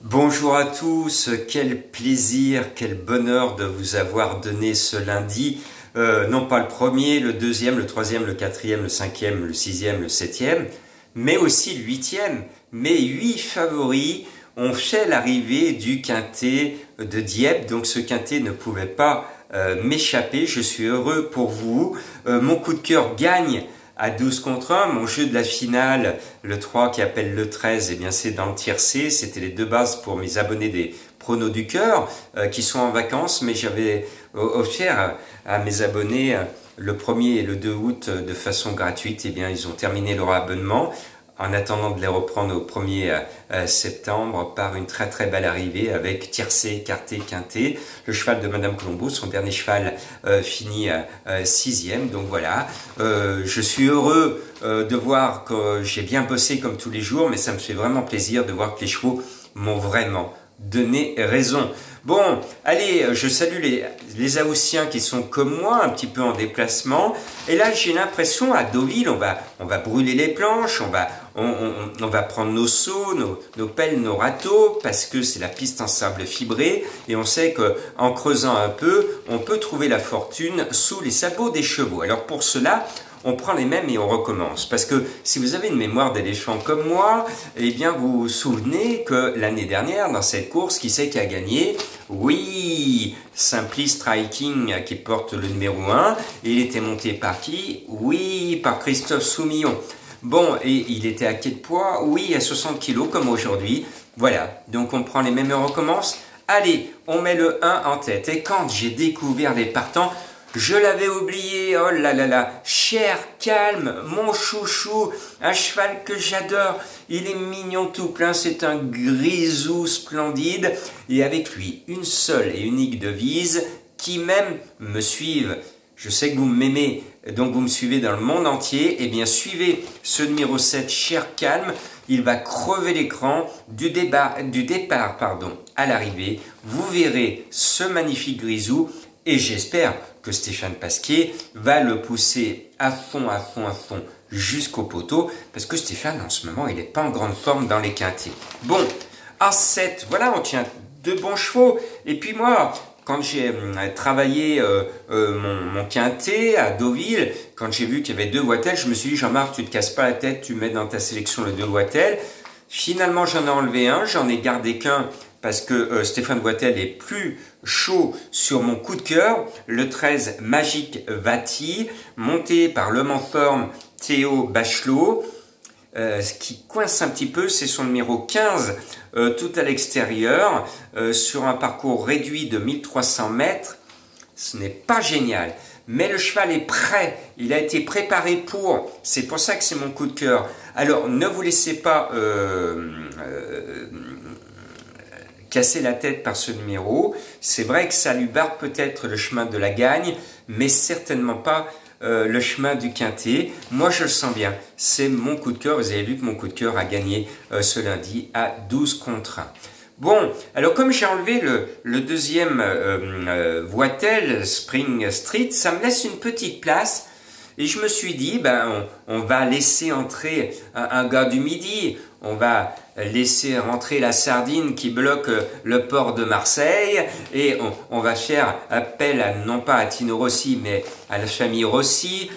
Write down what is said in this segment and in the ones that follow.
Bonjour à tous, quel plaisir, quel bonheur de vous avoir donné ce lundi, non pas le premier, le deuxième, le troisième, le quatrième, le cinquième, le sixième, le septième, mais aussi le huitième. Mes 8 favoris ont fait l'arrivée du quintet de Dieppe, donc ce quintet ne pouvait pas m'échapper, je suis heureux pour vous. Mon coup de cœur gagne à 12 contre 1, mon jeu de la finale, le 3 qui appelle le 13, eh bien c'est dans le tiercé, c'était les deux bases pour mes abonnés des pronos du cœur qui sont en vacances, mais j'avais offert à mes abonnés le 1er et le 2 août de façon gratuite, eh bien ils ont terminé leur abonnement en attendant de les reprendre au 1er septembre par une très très belle arrivée avec tiercé, écarté, quintet. Le cheval de Madame Colombo, son dernier cheval finit 6e. Donc voilà, je suis heureux de voir que j'ai bien bossé comme tous les jours, mais ça me fait vraiment plaisir de voir que les chevaux m'ont vraiment donné raison. Bon, allez, je salue les Haussiens qui sont comme moi, un petit peu en déplacement. Et là, j'ai l'impression, à Deauville, on va brûler les planches, on va prendre nos seaux, nos pelles, nos râteaux, parce que c'est la piste en sable fibré. Et on sait qu'en creusant un peu, on peut trouver la fortune sous les sabots des chevaux. Alors pour cela, on prend les mêmes et on recommence. Parce que si vous avez une mémoire d'éléphant comme moi, eh bien vous vous souvenez que l'année dernière, dans cette course, qui c'est qui a gagné? Oui, Simply Striking qui porte le numéro 1. Et il était monté par qui? Oui, par Christophe Soumillon. Bon, et il était à quel poids? Oui, à 60 kg comme aujourd'hui. Voilà, donc on prend les mêmes et on recommence. Allez, on met le 1 en tête. Et quand j'ai découvert les partants, je l'avais oublié, oh là là là, Cher Calme, mon chouchou, un cheval que j'adore, il est mignon tout plein, c'est un grisou splendide, et avec lui, une seule et unique devise, qui même me suivent. Je sais que vous m'aimez, donc vous me suivez dans le monde entier, eh bien suivez ce numéro 7, Cher Calme, il va crever l'écran du départ à l'arrivée, vous verrez ce magnifique grisou, et j'espère que Stéphane Pasquier va le pousser à fond jusqu'au poteau, parce que Stéphane, en ce moment, il n'est pas en grande forme dans les quintets. Bon, A7, voilà, on tient 2 bons chevaux. Et puis moi, quand j'ai travaillé mon quintet à Deauville, quand j'ai vu qu'il y avait 2 Voitelles, je me suis dit, Jean-Marc, tu te casses pas la tête, tu mets dans ta sélection le 2 Voitelles. Finalement, j'en ai enlevé un, j'en ai gardé qu'un, parce que Stéphane Voitel est plus chaud sur mon coup de cœur, le 13 Magique Vati, monté par l'homme en forme Théo Bachelot. Ce qui coince un petit peu, c'est son numéro 15, tout à l'extérieur, sur un parcours réduit de 1300 mètres. Ce n'est pas génial, mais le cheval est prêt, il a été préparé pour, c'est pour ça que c'est mon coup de cœur. Alors ne vous laissez pas casser la tête par ce numéro. C'est vrai que ça lui barre peut-être le chemin de la gagne, mais certainement pas le chemin du quintet. Moi, je le sens bien. C'est mon coup de cœur. Vous avez vu que mon coup de cœur a gagné ce lundi à 12 contre 1. Bon, alors comme j'ai enlevé le deuxième Voitel, Spring Street, ça me laisse une petite place. Et je me suis dit, ben, on va laisser entrer un gars du Midi, on va laisser rentrer la sardine qui bloque le port de Marseille et on va faire appel non pas à Tino Rossi mais à la famille Rossi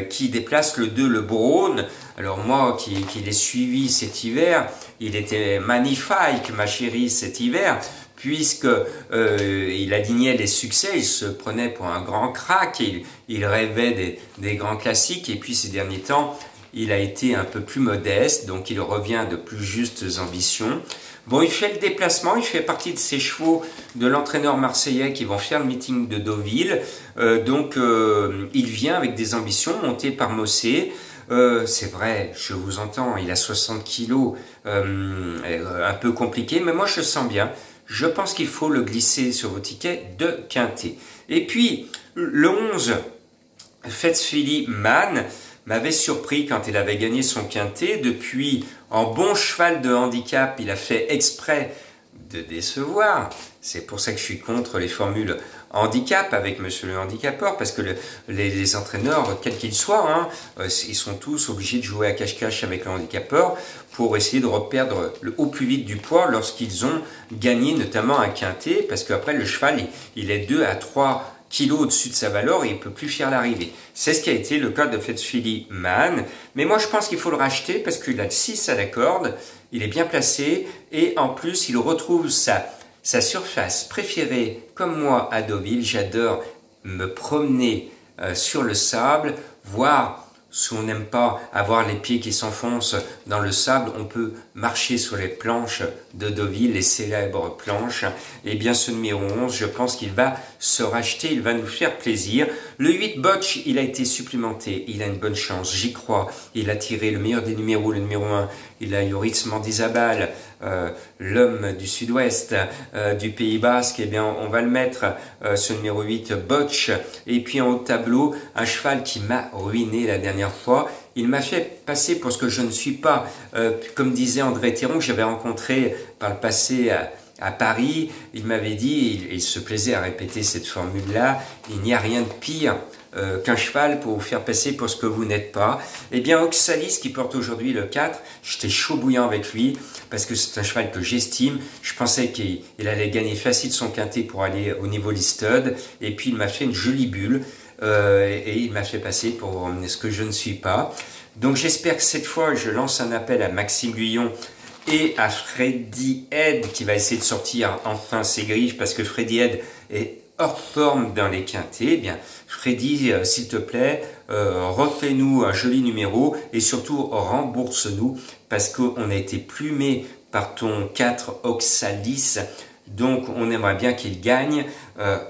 qui déplace le 2, le Braun. Alors moi qui l'ai suivi cet hiver, il était magnifique ma chérie cet hiver, puisque il alignait les succès, il se prenait pour un grand crack, il rêvait des grands classiques, et puis ces derniers temps, il a été un peu plus modeste, donc il revient de plus justes ambitions. Bon, il fait le déplacement, il fait partie de ces chevaux de l'entraîneur marseillais qui vont faire le meeting de Deauville, donc il vient avec des ambitions montées par Mossé. C'est vrai, je vous entends, il a 60 kilos, un peu compliqué, mais moi je le sens bien. Je pense qu'il faut le glisser sur vos tickets de quintet. Et puis, le 11, Fetzfili Man m'avait surpris quand il avait gagné son quintet. Depuis, en bon cheval de handicap, il a fait exprès de décevoir. C'est pour ça que je suis contre les formules handicap avec monsieur le handicapeur, parce que les entraîneurs, quels qu'ils soient, hein, ils sont tous obligés de jouer à cache-cache avec le handicapeur pour essayer de reperdre au plus vite du poids lorsqu'ils ont gagné notamment un quintet, parce qu'après le cheval, il est 2 à 3 kilos au-dessus de sa valeur et il ne peut plus faire l'arrivée. C'est ce qui a été le cas de Fitzphilly Man. Mais moi, je pense qu'il faut le racheter parce qu'il a le 6 à la corde, il est bien placé et en plus, il retrouve sa surface préférée. Comme moi à Deauville, j'adore me promener sur le sable, voir. Si on n'aime pas avoir les pieds qui s'enfoncent dans le sable, on peut marcher sur les planches de Deauville, les célèbres planches. Et bien ce numéro 11, je pense qu'il va se racheter, il va nous faire plaisir. Le 8 Botch, il a été supplémenté, il a une bonne chance, j'y crois. Il a tiré le meilleur des numéros, le numéro 1. Il a Joris Mendizabal, l'homme du sud-ouest du Pays Basque. Eh bien, on va le mettre, ce numéro 8 Botch. Et puis en haut de tableau, un cheval qui m'a ruiné la dernière fois. Il m'a fait passer pour ce que je ne suis pas. Comme disait André Théron, que j'avais rencontré par le passé à Paris, il m'avait dit, il se plaisait à répéter cette formule-là, il n'y a rien de pire qu'un cheval pour vous faire passer pour ce que vous n'êtes pas. Eh bien, Oxalis, qui porte aujourd'hui le 4, j'étais chaud bouillant avec lui, parce que c'est un cheval que j'estime. Je pensais qu'il allait gagner facile son quintet pour aller au niveau listed, et puis il m'a fait une jolie bulle, et il m'a fait passer pour ce que je ne suis pas. Donc j'espère que cette fois, je lance un appel à Maxime Guyon et à Freddy Head, qui va essayer de sortir enfin ses griffes, parce que Freddy Head est hors forme dans les quintets. Eh bien, Freddy, s'il te plaît, refais-nous un joli numéro et surtout rembourse-nous, parce qu'on a été plumé par ton 4 Oxalis. Donc on aimerait bien qu'il gagne,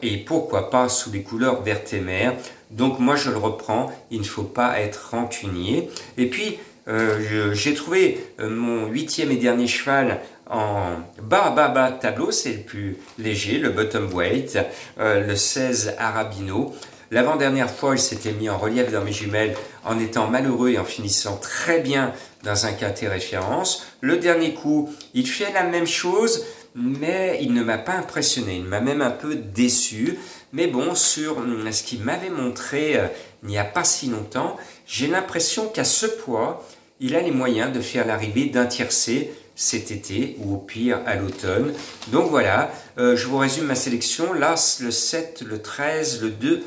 et pourquoi pas sous les couleurs vert et mer. Donc moi je le reprends, il ne faut pas être rancunier. Et puis j'ai trouvé mon 8e et dernier cheval en bas tableau, c'est le plus léger, le bottom weight, le 16 Arabino. L'avant-dernière fois, il s'était mis en relief dans mes jumelles en étant malheureux et en finissant très bien dans un quintet référence. Le dernier coup, il fait la même chose, mais il ne m'a pas impressionné, il m'a même un peu déçu. Mais bon, sur ce qu'il m'avait montré il n'y a pas si longtemps, j'ai l'impression qu'à ce poids, il a les moyens de faire l'arrivée d'un tiercé cet été ou au pire à l'automne. Donc voilà, je vous résume ma sélection. L'As, le 7, le 13, le 2,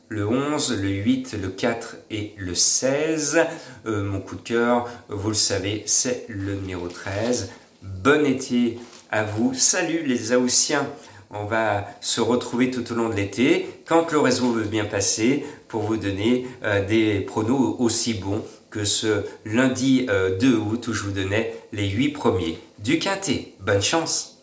le 11, le 8, le 4 et le 16. Mon coup de cœur, vous le savez, c'est le numéro 13. Bon été à vous. Salut les Haussiens. On va se retrouver tout au long de l'été, quand le réseau veut bien passer, pour vous donner des pronos aussi bons que ce lundi 2 août où je vous donnais les 8 premiers du quintet. Bonne chance!